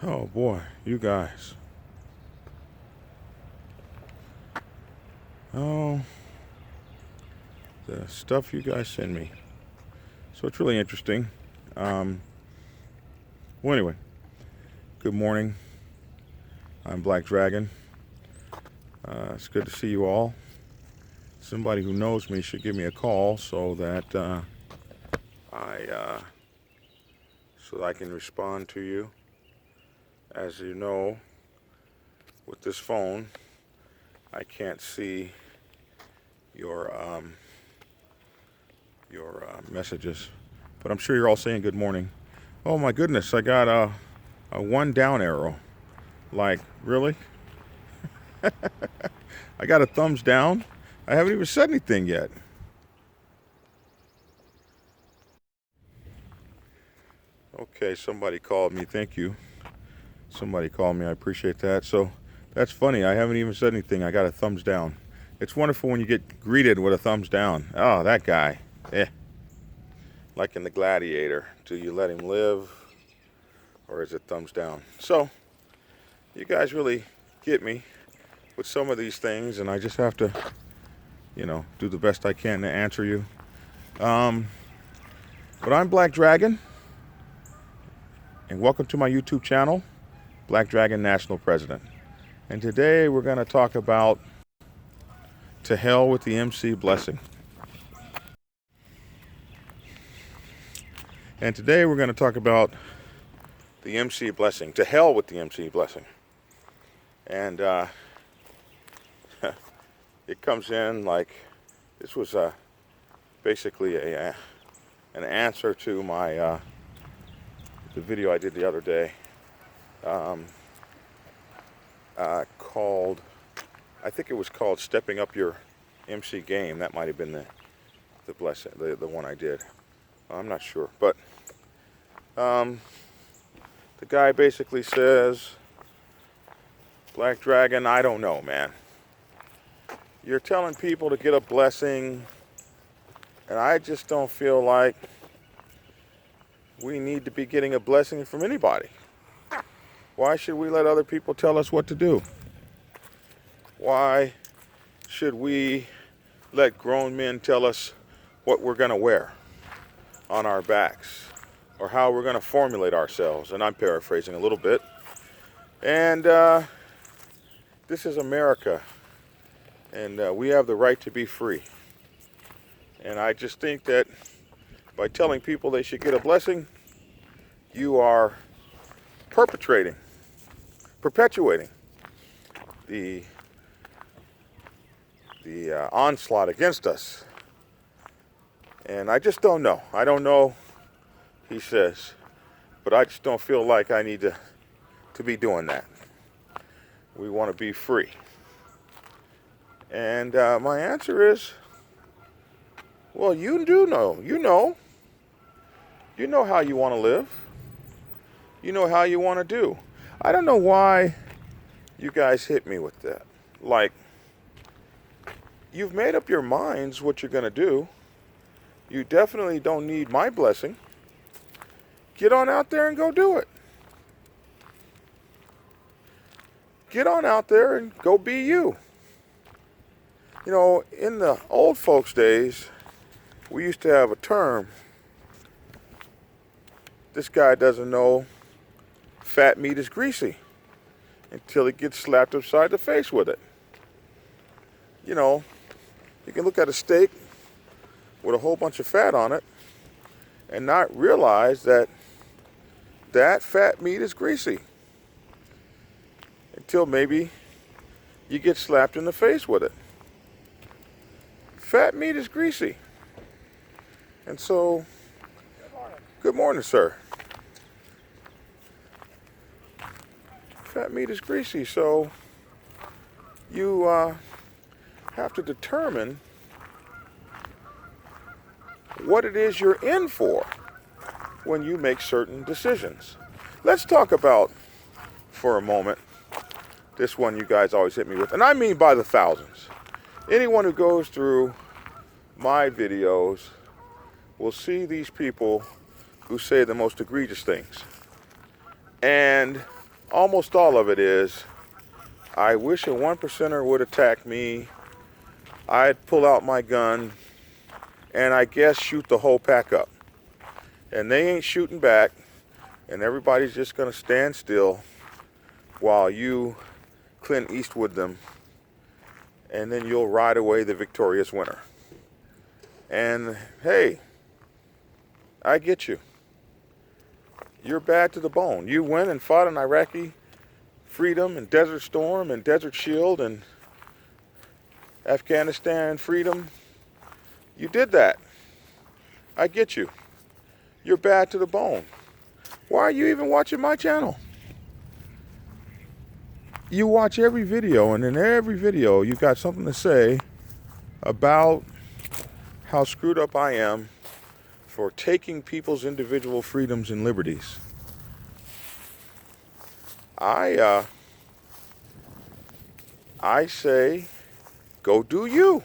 Oh boy, you guys. Oh, the stuff you guys send me. So it's really interesting. Well, anyway, good morning. I'm Black Dragon. It's good to see you all. Somebody who knows me should give me a call so that I can respond to you. As you know, with this phone, I can't see your messages, but I'm sure you're all saying good morning. Oh my goodness, I got a one down arrow. Like, really? I got a thumbs down. I haven't even said anything yet. Okay, somebody called me. Thank you. Somebody called me. I appreciate that. So that's funny. I haven't even said anything. I got a thumbs down. It's wonderful when you get greeted with a thumbs down. Oh, that guy. Like in The Gladiator. Do you let him live or is it thumbs down? So you guys really get me with some of these things, and I just have to, do the best I can to answer you. But I'm Black Dragon, and welcome to my YouTube channel, Black Dragon National President. And today we're going to talk about to hell with the MC blessing. And today we're going to talk about the MC blessing. To hell with the MC blessing. And it comes in like this was basically an answer to my the video I did the other day called, I think it was called Stepping Up Your MC Game. That might have been the blessing, the one I did. I'm not sure, but the guy basically says, Black Dragon, I don't know, man. You're telling people to get a blessing, and I just don't feel like we need to be getting a blessing from anybody. Why should we let other people tell us what to do? Why should we let grown men tell us what we're going to wear on our backs or how we're going to formulate ourselves? And I'm paraphrasing a little bit. And this is America, and we have the right to be free. And I just think that by telling people they should get a blessing, you are perpetuating the onslaught against us. And I just don't know. I don't know, he says, but I just don't feel like I need to be doing that. We want to be free. And my answer is, well, you do know. You know how you want to live. You know how you want to do. I don't know why you guys hit me with that. Like, you've made up your minds what you're going to do. You definitely don't need my blessing. Get on out there and go do it. Get on out there and go be you. You know, in the old folks' days, we used to have a term. This guy doesn't know fat meat is greasy until he gets slapped upside the face with it. You know, you can look at a steak with a whole bunch of fat on it and not realize that that fat meat is greasy until maybe you get slapped in the face with it. Fat meat is greasy. And so, good morning, sir. Fat meat is greasy, so you have to determine what it is you're in for when you make certain decisions. Let's talk about, for a moment, this one you guys always hit me with, and I mean by the thousands. Anyone who goes through my videos will see these people who say the most egregious things. And almost all of it is, I wish a 1%er would attack me. I'd pull out my gun and I guess shoot the whole pack up. And they ain't shooting back, and everybody's just going to stand still while you Clint Eastwood them, and then you'll ride away the victorious winner. And hey, I get you. You're bad to the bone. You went and fought in Iraqi freedom and Desert Storm and Desert Shield and Afghanistan freedom. You did that. I get you. You're bad to the bone. Why are you even watching my channel? You watch every video, and in every video you got something to say about how screwed up I am for taking people's individual freedoms and liberties. I say, go do you.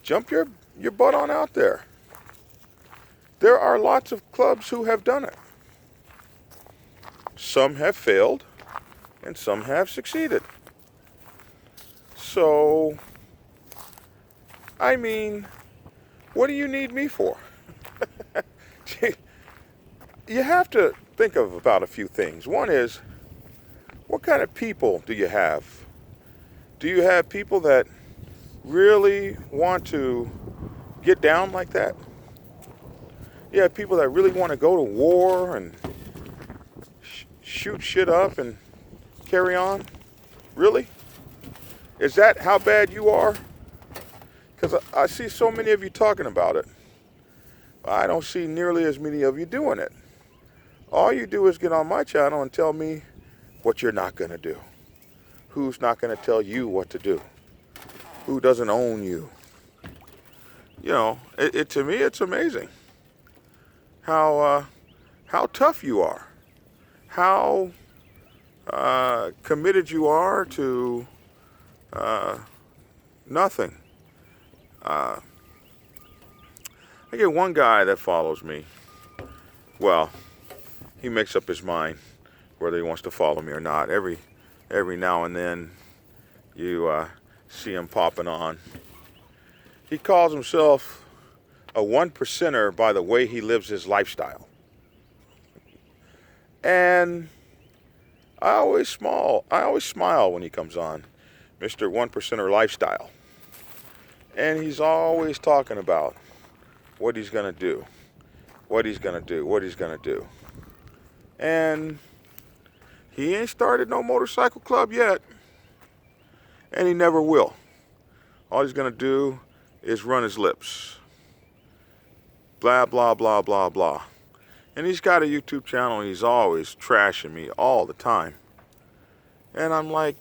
Jump your butt on out there. There are lots of clubs who have done it. Some have failed, and some have succeeded. So, I mean, what do you need me for? You have to think about a few things. One is, what kind of people do you have? Do you have people that really want to get down like that? You have people that really want to go to war and shoot shit up and carry on? Really? Is that how bad you are? Because I see so many of you talking about it. I don't see nearly as many of you doing it. All you do is get on my channel and tell me what you're not going to do. Who's not going to tell you what to do? Who doesn't own you? You know, to me, it's amazing how tough you are, how committed you are to nothing. I get one guy that follows me. Well, he makes up his mind whether he wants to follow me or not. Every now and then you see him popping on. He calls himself a 1%er by the way he lives his lifestyle. And I always smile when he comes on, Mr. 1%er lifestyle. And he's always talking about what he's going to do, what he's going to do, what he's going to do. And he ain't started no motorcycle club yet, and he never will. All he's going to do is run his lips. Blah, blah, blah, blah, blah. And he's got a YouTube channel, and he's always trashing me all the time. And I'm like,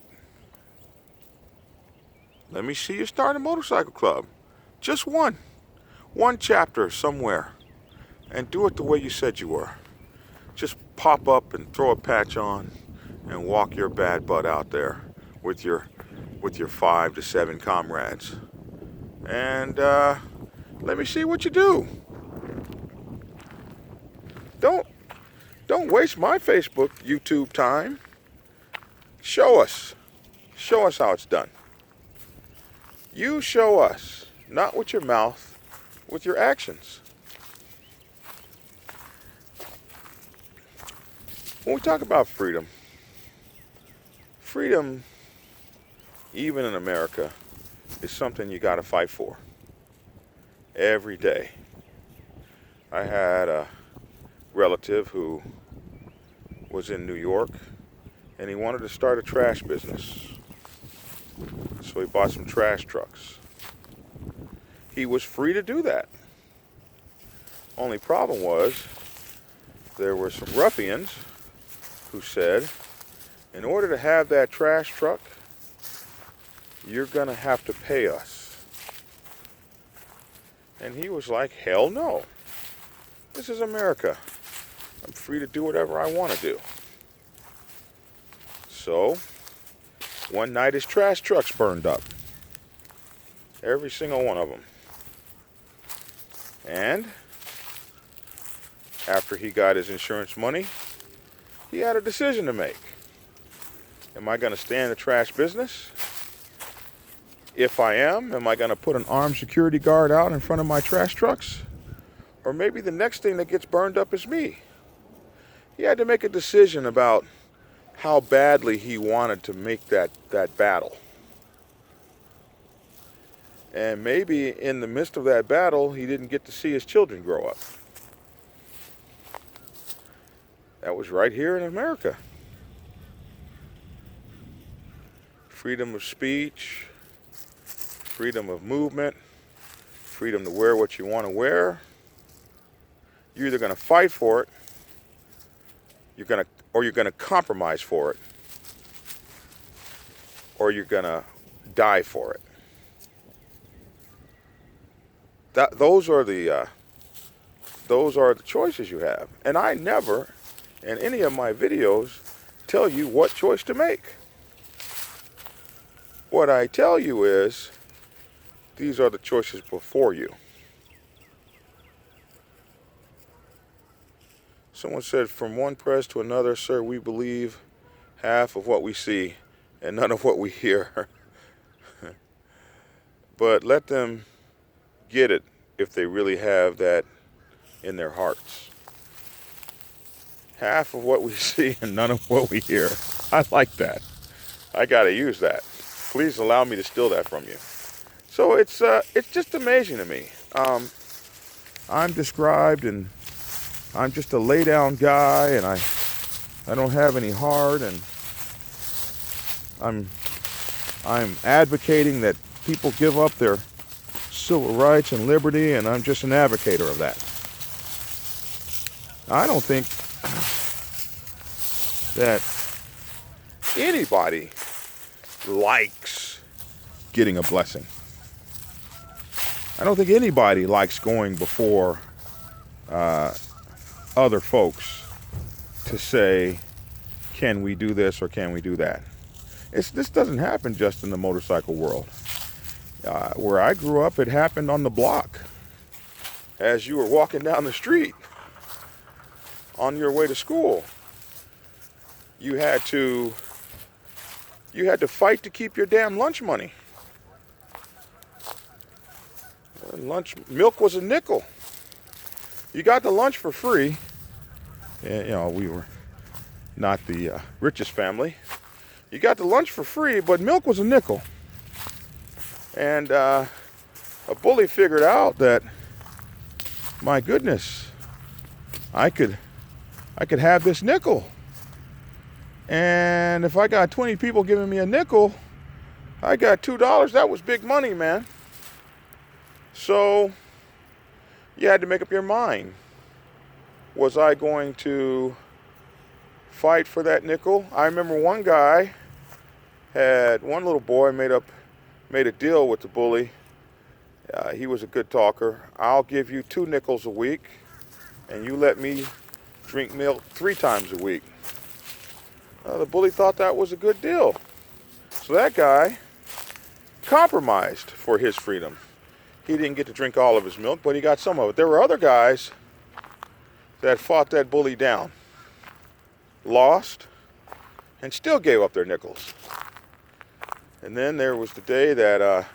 let me see you start a motorcycle club. Just one. One chapter somewhere. And do it the way you said you were. Just pop up and throw a patch on and walk your bad butt out there with your 5 to 7 comrades. And let me see what you do. Don't waste my Facebook, YouTube time. Show us. Show us how it's done. You show us, not with your mouth, with your actions. When we talk about freedom, even in America, is something you got to fight for every day. I had a relative who was in New York, and he wanted to start a trash business. So he bought some trash trucks. He was free to do that. Only problem was, there were some ruffians who said, in order to have that trash truck, you're gonna have to pay us. And he was like, hell no. This is America. I'm free to do whatever I want to do. So, one night his trash trucks burned up. Every single one of them. And after he got his insurance money, he had a decision to make. Am I going to stay in the trash business? If I am I going to put an armed security guard out in front of my trash trucks? Or maybe the next thing that gets burned up is me. He had to make a decision about how badly he wanted to make that battle. And maybe in the midst of that battle, he didn't get to see his children grow up. That was right here in America. Freedom of speech, freedom of movement, freedom to wear what you want to wear. You're either going to fight for it, or you're going to compromise for it, or you're going to die for it. Those are the choices you have. And I never, in any of my videos, tell you what choice to make. What I tell you is, these are the choices before you. Someone said, from one press to another, sir, we believe half of what we see and none of what we hear. But let them get it if they really have that in their hearts. Half of what we see and none of what we hear. I like that. I got to use that. Please allow me to steal that from you. So it's just amazing to me. I'm described, and I'm just a lay down guy, and I don't have any heart, and I'm advocating that people give up their civil rights and liberty, and I'm just an advocator of that. I don't think that anybody likes getting a blessing. I don't think anybody likes going before other folks to say, can we do this or can we do that? This doesn't happen just in the motorcycle world. Where I grew up, it happened on the block. As you were walking down the street on your way to school, you had to fight to keep your damn lunch money. Milk was a nickel. You got the lunch for free. And, we were not the richest family. You got the lunch for free, but milk was a nickel. And a bully figured out that, my goodness, I could have this nickel. And if I got 20 people giving me a nickel, I got $2. That was big money, man. So you had to make up your mind. Was I going to fight for that nickel? I remember one little boy made a deal with the bully. He was a good talker. I'll give you 2 nickels a week, and you let me drink milk 3 times a week. The bully thought that was a good deal. So that guy compromised for his freedom. He didn't get to drink all of his milk, but he got some of it. There were other guys that fought that bully down, lost, and still gave up their nickels. And then there was the day that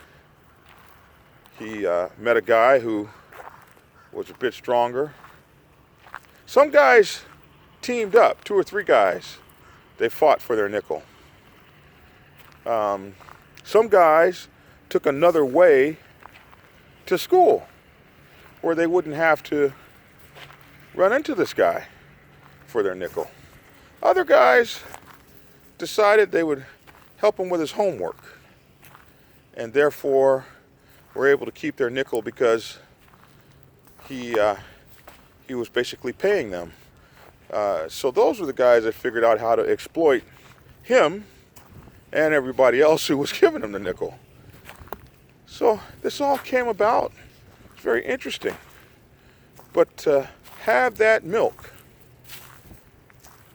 he met a guy who was a bit stronger. Some guys teamed up, 2 or 3 guys. They fought for their nickel. Some guys took another way to school where they wouldn't have to run into this guy for their nickel. Other guys decided they would help him with his homework, and therefore were able to keep their nickel because he was basically paying them. So those were the guys that figured out how to exploit him and everybody else who was giving him the nickel. So this all came about. It's very interesting. But to have that milk,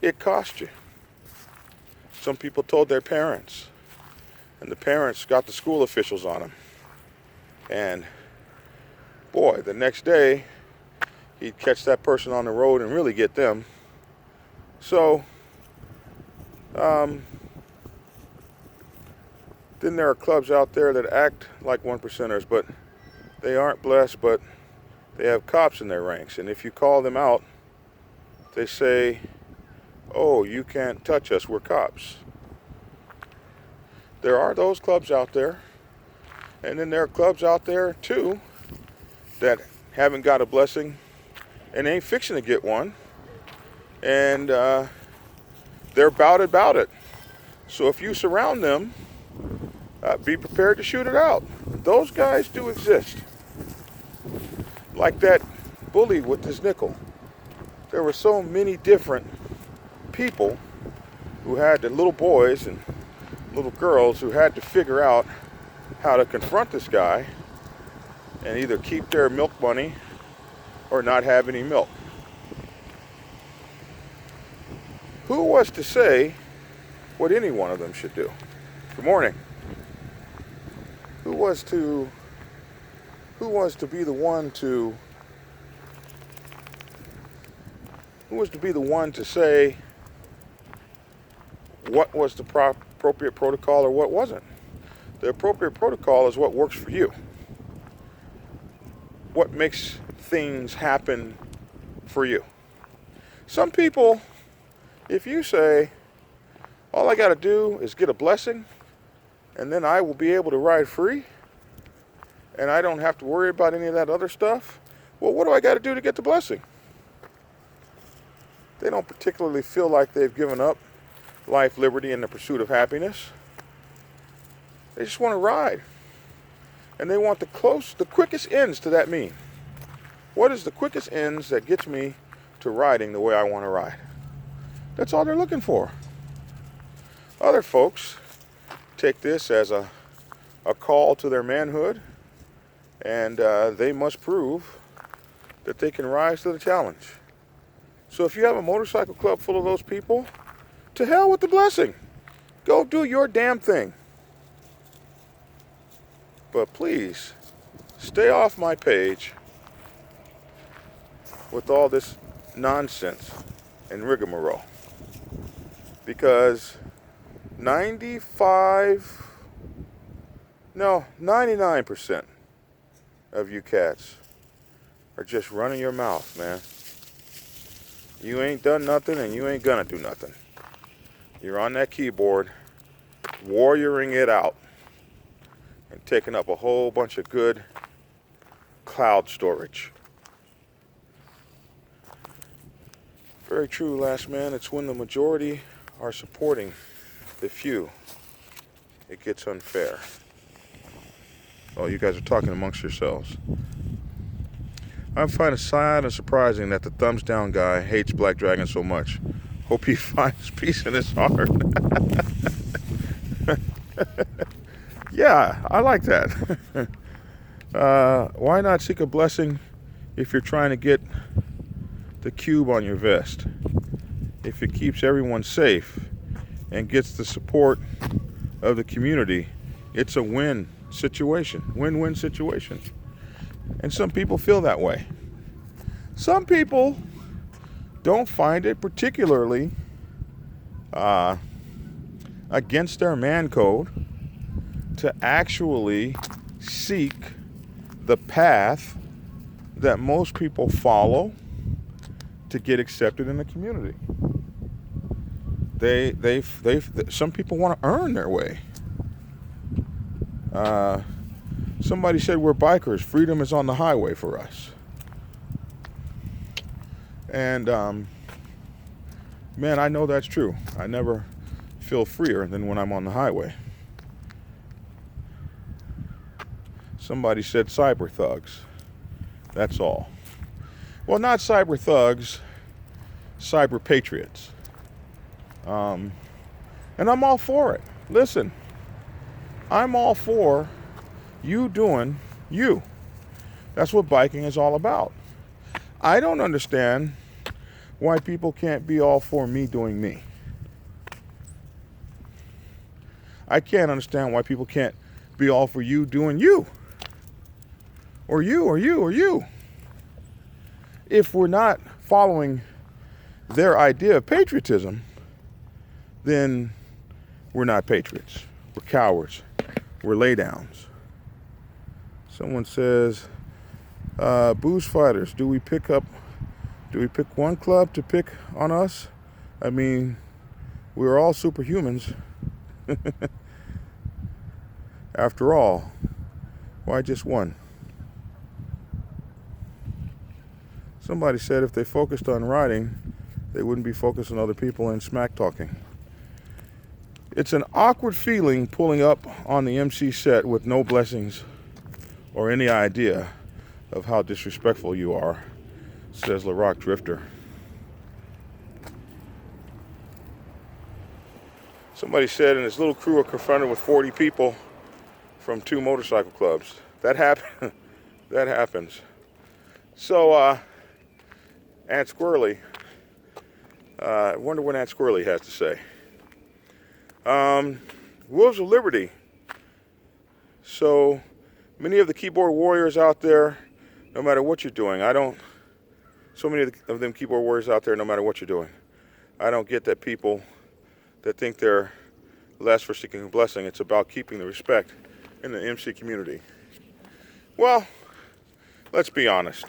it cost you. Some people told their parents, and the parents got the school officials on them. And boy, the next day, he'd catch that person on the road and really get them. So Then there are clubs out there that act like 1%ers, but they aren't blessed, but they have cops in their ranks. And if you call them out, they say, oh, you can't touch us, we're cops. There are those clubs out there. And then there are clubs out there, too, that haven't got a blessing and ain't fixing to get one. And they're about it. So if you surround them, be prepared to shoot it out. Those guys do exist. Like that bully with his nickel. There were so many different people who had the little boys and little girls who had to figure out how to confront this guy and either keep their milk money or not have any milk. Who was to say what any one of them should do? Good morning. Who was to be the one to say what was the appropriate protocol or what wasn't? The appropriate protocol is what works for you. What makes things happen for you. Some people, if you say, all I got to do is get a blessing, and then I will be able to ride free, and I don't have to worry about any of that other stuff, well, what do I got to do to get the blessing? They don't particularly feel like they've given up life, liberty, and the pursuit of happiness. They just want to ride. And they want the quickest ends to that mean. What is the quickest ends that gets me to riding the way I want to ride? That's all they're looking for. Other folks take this as a call to their manhood, and they must prove that they can rise to the challenge. So if you have a motorcycle club full of those people, to hell with the blessing. Go do your damn thing. But please, stay off my page with all this nonsense and rigmarole. Because 99% of you cats are just running your mouth, man. You ain't done nothing and you ain't gonna do nothing. You're on that keyboard, warrioring it out, and taking up a whole bunch of good cloud storage. Very true, last man. It's when the majority are supporting the few, it gets unfair. Oh, you guys are talking amongst yourselves. I find it sad and surprising that the thumbs down guy hates Black Dragon so much. Hope he finds peace in his heart. Yeah, I like that. Why not seek a blessing if you're trying to get the cube on your vest? If it keeps everyone safe and gets the support of the community, it's a win situation, win-win situation. And some people feel that way. Some people don't find it particularly against their man code to actually seek the path that most people follow to get accepted in the community. Some people want to earn their way. Somebody said we're bikers. Freedom is on the highway for us. And man, I know that's true. I never feel freer than when I'm on the highway. Somebody said cyber thugs. That's all. Well, not cyber thugs, cyber patriots. And I'm all for it. Listen, I'm all for you doing you. That's what biking is all about. I don't understand why people can't be all for me doing me. I can't understand why people can't be all for you doing you. Or you, or you, or you. If we're not following their idea of patriotism, then we're not patriots. We're cowards. We're laydowns. Someone says, booze fighters, do we pick one club to pick on us? I mean, we're all superhumans. After all, why just one? Somebody said if they focused on riding, they wouldn't be focused on other people and smack talking. It's an awkward feeling pulling up on the MC set with no blessings or any idea of how disrespectful you are, says La Rock Drifter. Somebody said in his little crew are confronted with 40 people from 2 motorcycle clubs. That happens. So, Aunt Squirrely, I wonder what Aunt Squirrely has to say. Wolves of Liberty. So many of the keyboard warriors out there, no matter what you're doing, so many of them keyboard warriors out there, no matter what you're doing, I don't get that people that think they're less for seeking a blessing. It's about keeping the respect in the MC community. Well, let's be honest.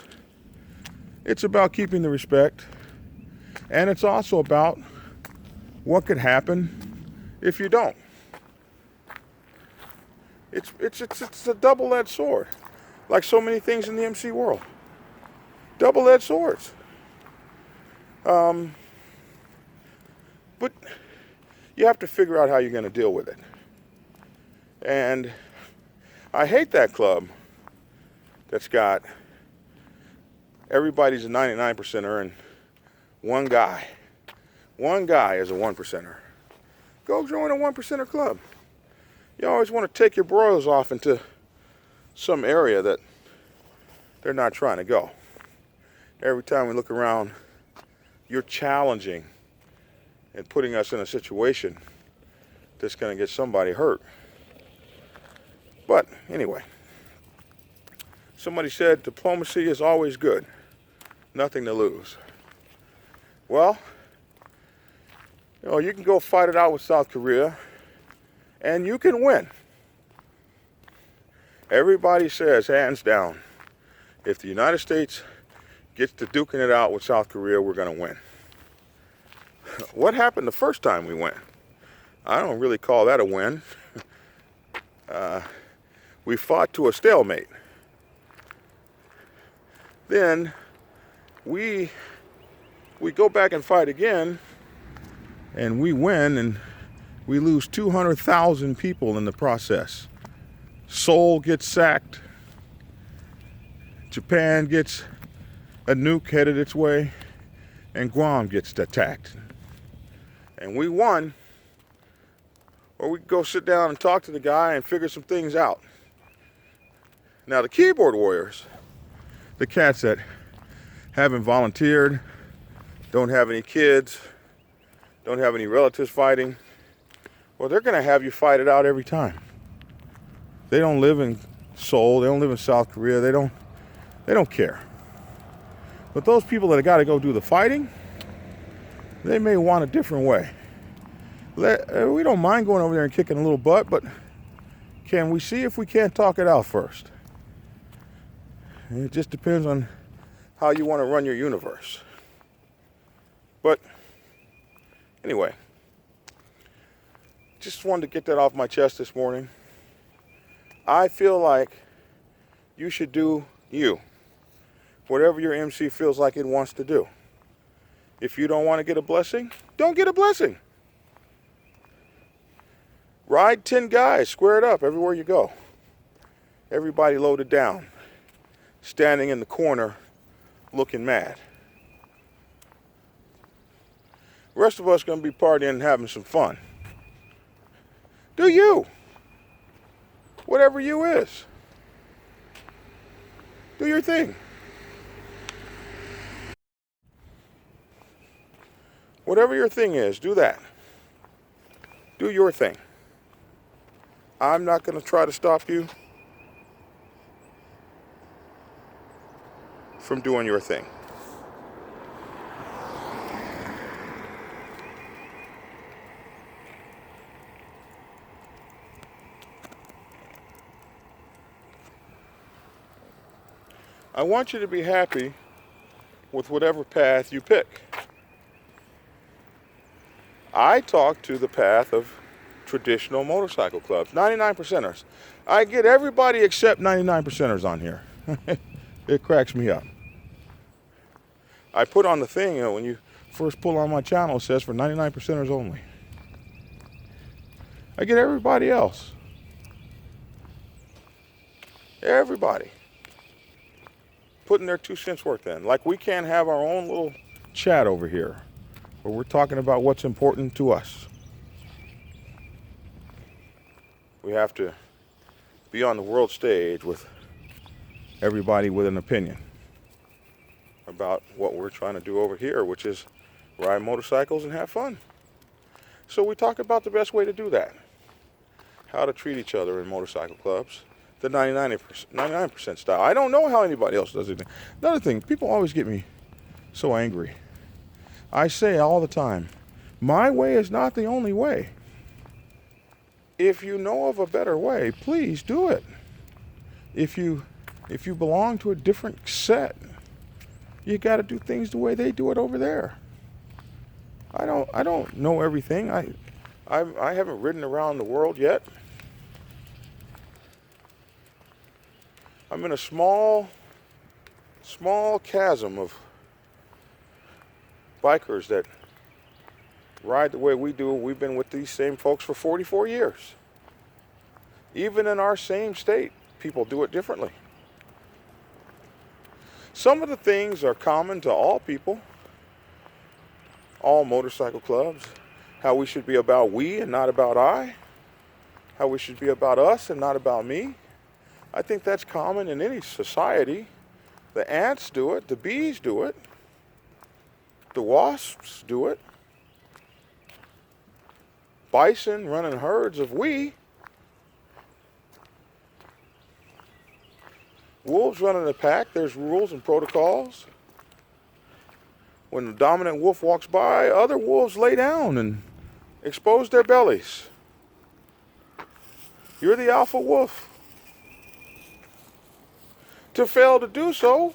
It's about keeping the respect, and it's also about what could happen if you don't. It's a double-edged sword, like so many things in the MC world. Double-edged swords. But you have to figure out how you're going to deal with it. And I hate that club that's got everybody's a 99%er and one guy is a 1%er. Go join a 1%er club. You always want to take your broils off into some area that they're not trying to go. Every time we look around, you're challenging and putting us in a situation that's going to get somebody hurt. But anyway, somebody said diplomacy is always good. Nothing to lose. Well, you can go fight it out with South Korea, and you can win. Everybody says, hands down, if the United States gets to duking it out with South Korea, we're going to win. What happened the first time we went? I don't really call that a win. We fought to a stalemate. Then we go back and fight again, and we win, and we lose 200,000 people in the process. Seoul gets sacked. Japan gets a nuke headed its way, and Guam gets attacked. And we won, or we go sit down and talk to the guy and figure some things out. Now the keyboard warriors, the cats that haven't volunteered, don't have any kids, don't have any relatives fighting, well, they're going to have you fight it out every time. They don't live in Seoul, they don't live in South Korea, they don't care. But those people that got to go do the fighting, they may want a different way. We don't mind going over there and kicking a little butt, but can we see if we can't talk it out first? It just depends on how you want to run your universe. But anyway, just wanted to get that off my chest this morning. I feel like you should do you. Whatever your MC feels like it wants to do. If you don't want to get a blessing, don't get a blessing. Ride 10 guys, square it up everywhere you go. Everybody loaded down, standing in the corner looking mad. The rest of us going to be partying and having some fun. Do you. Whatever you is. Do your thing. Whatever your thing is, do that. Do your thing. I'm not going to try to stop you from doing your thing. I want you to be happy with whatever path you pick. I talk to the path of traditional motorcycle clubs, 99%ers. I get everybody except 99%ers on here. It cracks me up. I put on the thing, when you first pull on my channel, it says for 99%ers only. I get everybody else. Everybody putting their 2 cents worth in. Like we can't have our own little chat over here where we're talking about what's important to us. We have to be on the world stage with everybody with an opinion about what we're trying to do over here, which is ride motorcycles and have fun. So we talk about the best way to do that. How to treat each other in motorcycle clubs. The 99% style. I don't know how anybody else does it. Another thing, people always get me so angry. I say all the time, my way is not the only way. If you know of a better way, please do it. If you belong to a different set, you got to do things the way they do it over there. I don't know everything. I haven't ridden around the world yet. I'm in a small chasm of bikers that ride the way we do. We've been with these same folks for 44 years. Even in our same state, people do it differently. Some of the things are common to all people, all motorcycle clubs. How we should be about we and not about I. How we should be about us and not about me. I think that's common in any society. The ants do it, the bees do it, the wasps do it. Bison running herds of we. Wolves running a pack, there's rules and protocols. When the dominant wolf walks by, other wolves lay down and expose their bellies. You're the alpha wolf. To fail to do so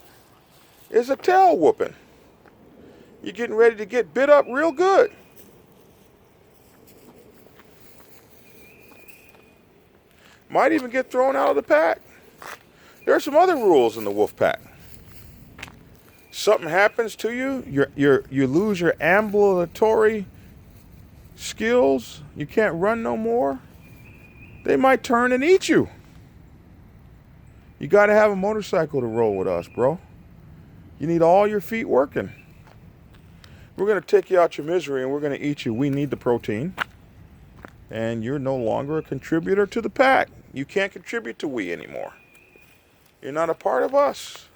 is a tail whooping. You're getting ready to get bit up real good. Might even get thrown out of the pack. There are some other rules in the wolf pack. Something happens to you, you lose your ambulatory skills, you can't run no more, they might turn and eat you. You got to have a motorcycle to roll with us, bro. You need all your feet working. We're going to take you out your misery and we're going to eat you. We need the protein. And you're no longer a contributor to the pack. You can't contribute to we anymore. You're not a part of us.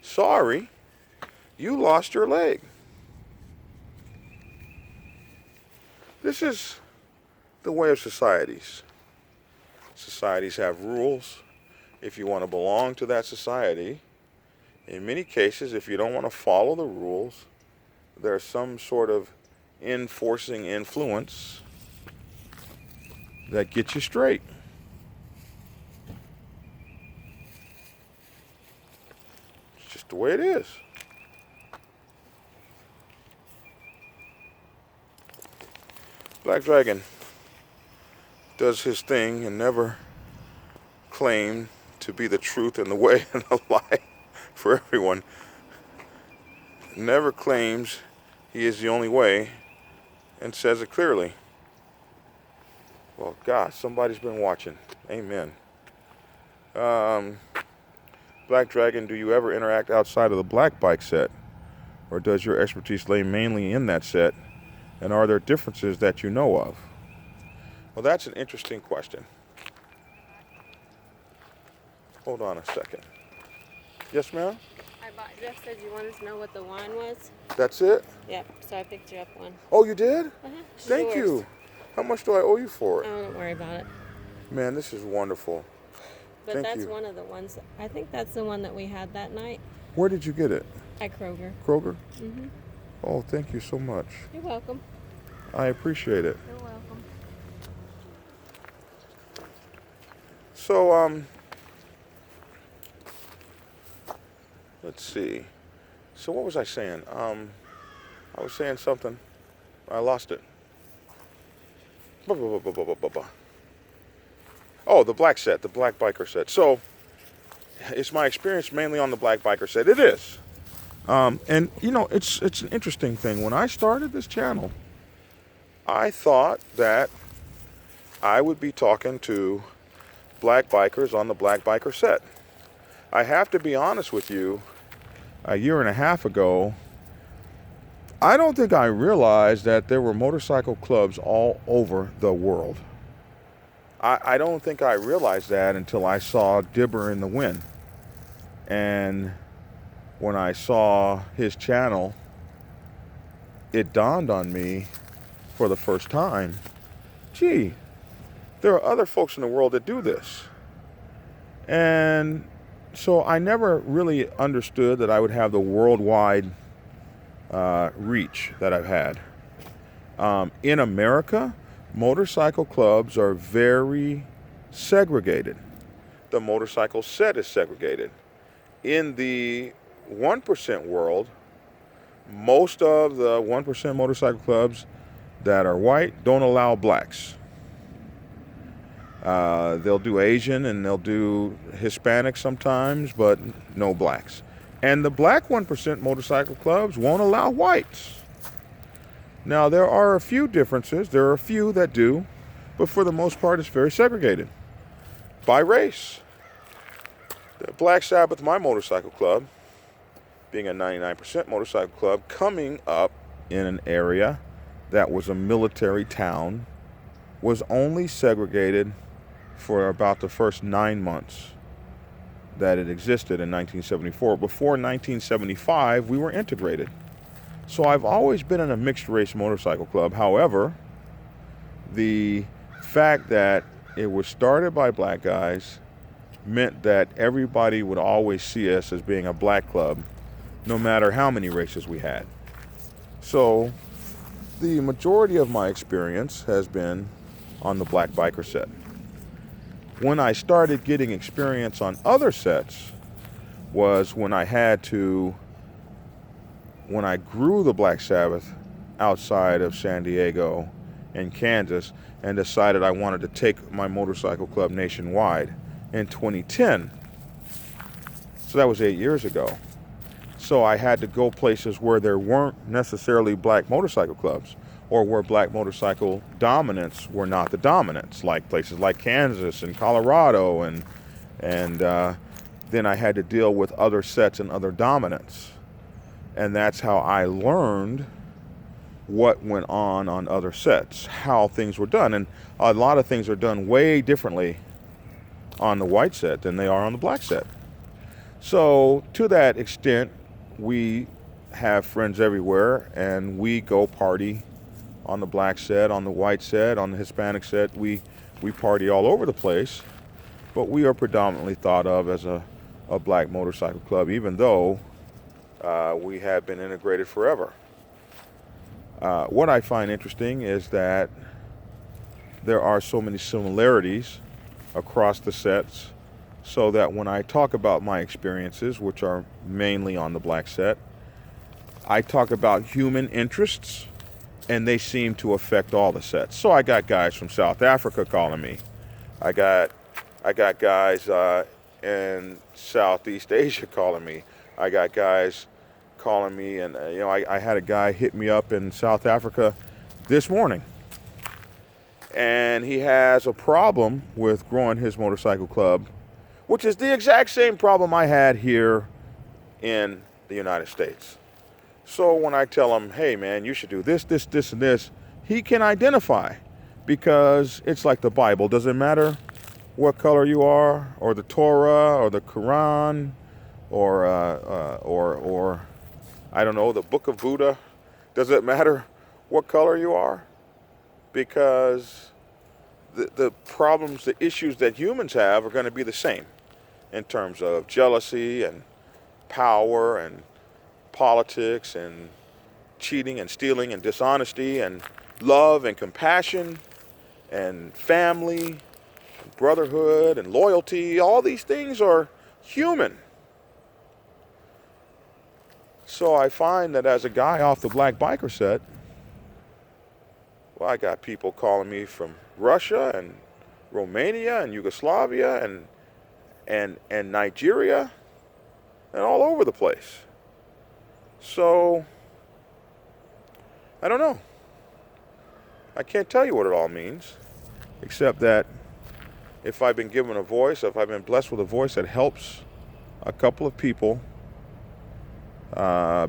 Sorry, you lost your leg. This is the way of societies. Societies have rules. If you want to belong to that society, in many cases, if you don't want to follow the rules, there's some sort of enforcing influence that gets you straight. It's just the way it is. Black Dragon does his thing and never claimed to be the truth and the way and the lie for everyone. Never claims he is the only way and says it clearly. Well, gosh, somebody's been watching. Amen. Black Dragon, do you ever interact outside of the black bike set? Or does your expertise lay mainly in that set? And are there differences that you know of? Well, that's an interesting question. Hold on a second. Yes, ma'am? Jeff said you wanted to know what the wine was. That's it? Yep, so I picked you up one. Oh, you did? Uh-huh. Thank you. How much do I owe you for it? Oh, don't worry about it. Man, this is wonderful. But Thank that's you. one of the ones, I think that's the one that we had that night. Where did you get it? At Kroger. Kroger? Mm-hmm. Oh, thank you so much. You're welcome. I appreciate it. You're welcome. So, let's see. So what was I saying? I was saying something. I lost it. Oh, the black set, the black biker set. So, it's my experience mainly on the black biker set. It is. And, you know, it's an interesting thing. When I started this channel, I thought that I would be talking to black bikers on the black biker set. I have to be honest with you, a year and a half ago, I don't think I realized that there were motorcycle clubs all over the world. I don't think I realized that until I saw Dibber in the Wind. And when I saw his channel, it dawned on me for the first time, gee, there are other folks in the world that do this. And so I never really understood that I would have the worldwide reach that I've had. In America, motorcycle clubs are very segregated. The motorcycle set is segregated. In the 1% world, most of the 1% motorcycle clubs that are white don't allow blacks. They'll do Asian and they'll do Hispanic sometimes, but no blacks. And the black 1% motorcycle clubs won't allow whites. Now, there are a few differences. There are a few that do, but for the most part, it's very segregated by race. The Black Sabbath, my motorcycle club, being a 99% motorcycle club, coming up in an area that was a military town, was only segregated for about the first 9 months that it existed in 1974. Before 1975, we were integrated. So I've always been in a mixed race motorcycle club. However, the fact that it was started by black guys meant that everybody would always see us as being a black club, no matter how many races we had. So the majority of my experience has been on the black biker set. When I started getting experience on other sets was when I grew the Black Sabbath outside of San Diego and Kansas and decided I wanted to take my motorcycle club nationwide in 2010. So that was 8 years ago. So I had to go places where there weren't necessarily black motorcycle clubs, or where black motorcycle dominants were not the dominants, like places like Kansas and Colorado, and then I had to deal with other sets and other dominants. And that's how I learned what went on other sets, how things were done. And a lot of things are done way differently on the white set than they are on the black set. So to that extent, we have friends everywhere, and we go party on the black set, on the white set, on the Hispanic set. We party all over the place, but we are predominantly thought of as a black motorcycle club, even though we have been integrated forever. What I find interesting is that there are so many similarities across the sets, so that when I talk about my experiences, which are mainly on the black set, I talk about human interests, and they seem to affect all the sets. So I got guys from South Africa calling me. I got guys in Southeast Asia calling me. I got guys calling me, and I had a guy hit me up in South Africa this morning, and he has a problem with growing his motorcycle club, which is the exact same problem I had here in the United States. So when I tell him, hey man, you should do this, this, this, and this, he can identify, because it's like the Bible. Doesn't matter what color you are, or the Torah, or the Quran, or I don't know, the Book of Buddha. Does it matter what color you are? Because the problems, the issues that humans have are going to be the same in terms of jealousy and power and politics and cheating and stealing and dishonesty and love and compassion and family and brotherhood and loyalty. All these things are human. So I find that as a guy off the Black Biker set, well, I got people calling me from Russia and Romania and Yugoslavia and Nigeria and all over the place. So I don't know. I can't tell you what it all means, except that if I've been given a voice, if I've been blessed with a voice that helps a couple of people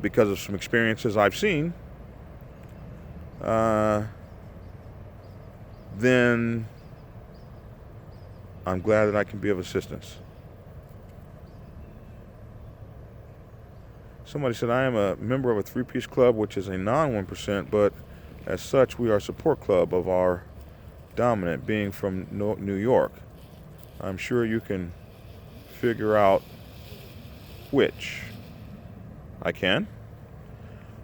because of some experiences I've seen, then I'm glad that I can be of assistance. Somebody said, I am a member of a three-piece club, which is a non-1%, but as such, we are a support club of our dominant, being from New York. I'm sure you can figure out which. I can.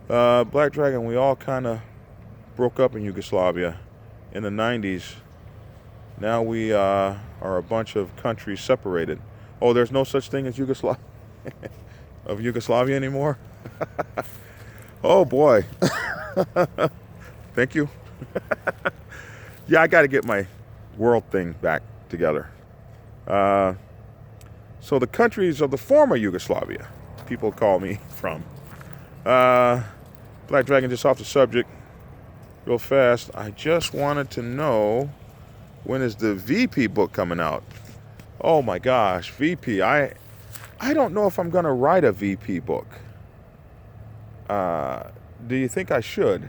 Black Dragon, we all kind of broke up in Yugoslavia in the 90s. Now we are a bunch of countries separated. Oh, there's no such thing as Yugoslavia anymore? Oh boy. Thank you. Yeah, I got to get my world thing back together. So the countries of the former Yugoslavia, people call me from. Black Dragon, just off the subject real fast. I just wanted to know, when is the VP book coming out? Oh my gosh, VP. I don't know if I'm going to write a VP book. Do you think I should?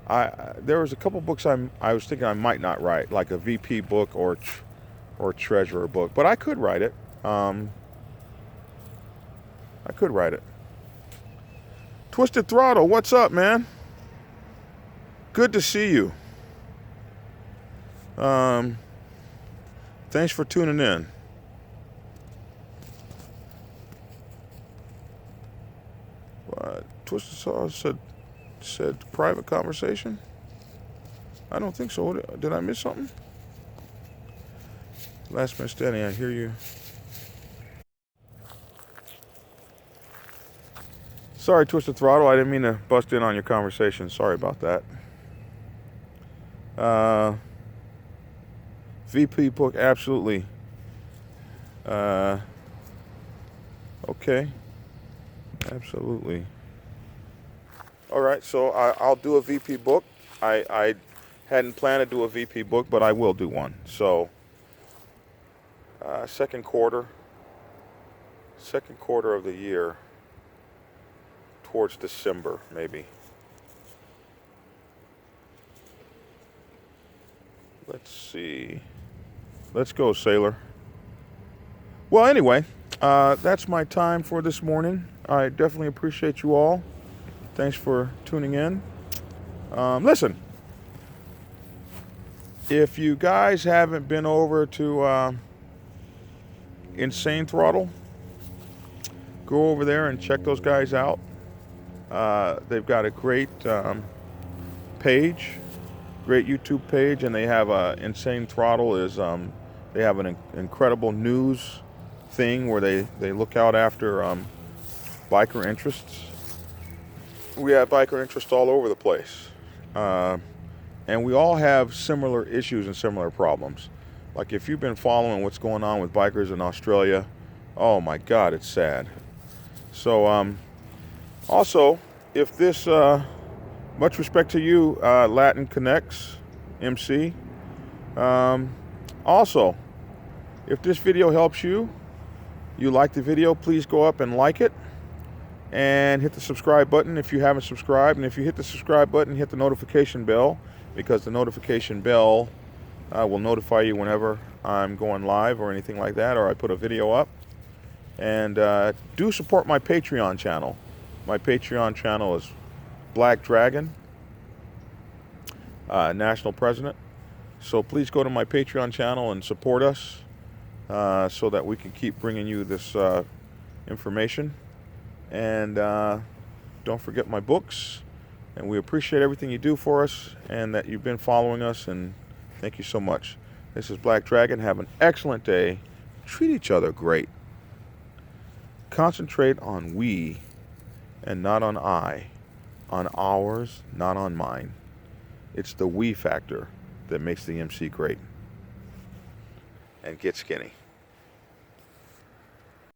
There was a couple books I was thinking I might not write, like a VP book or treasurer book, but I could write it. I could write it. Twisted Throttle, what's up, man? Good to see you. Thanks for tuning in. Twisted Throttle said private conversation? I don't think so. Did I miss something? Last man standing, I hear you. Sorry, Twisted Throttle. I didn't mean to bust in on your conversation. Sorry about that. VP book, absolutely. Okay. Absolutely. All right, so I'll do a VP book. I hadn't planned to do a VP book, but I will do one. So, second quarter of the year, towards December, maybe. Let's see. Let's go, Sailor. Well, anyway, that's my time for this morning. I definitely appreciate you all. Thanks for tuning in. Listen, if you guys haven't been over to Insane Throttle, go over there and check those guys out. They've got a great page, great YouTube page, and they have Insane Throttle is they have an incredible news thing where they look out after biker interests. We have biker interests all over the place, and we all have similar issues and similar problems. Like if you've been following what's going on with bikers in Australia, oh my God, it's sad. So also, if this, much respect to you, Latin Connects MC. Also, if this video helps you, you like the video, please go up and like it and hit the subscribe button if you haven't subscribed. And if you hit the subscribe button, hit the notification bell, because the notification bell will notify you whenever I'm going live or anything like that, or I put a video up. And do support my Patreon channel. My Patreon channel is Black Dragon, National President. So please go to my Patreon channel and support us so that we can keep bringing you this information. And don't forget my books. And we appreciate everything you do for us and that you've been following us. And thank you so much. This is Black Dragon. Have an excellent day. Treat each other great. Concentrate on we and not on I, on ours, not on mine. It's the we factor that makes the MC great. And get skinny.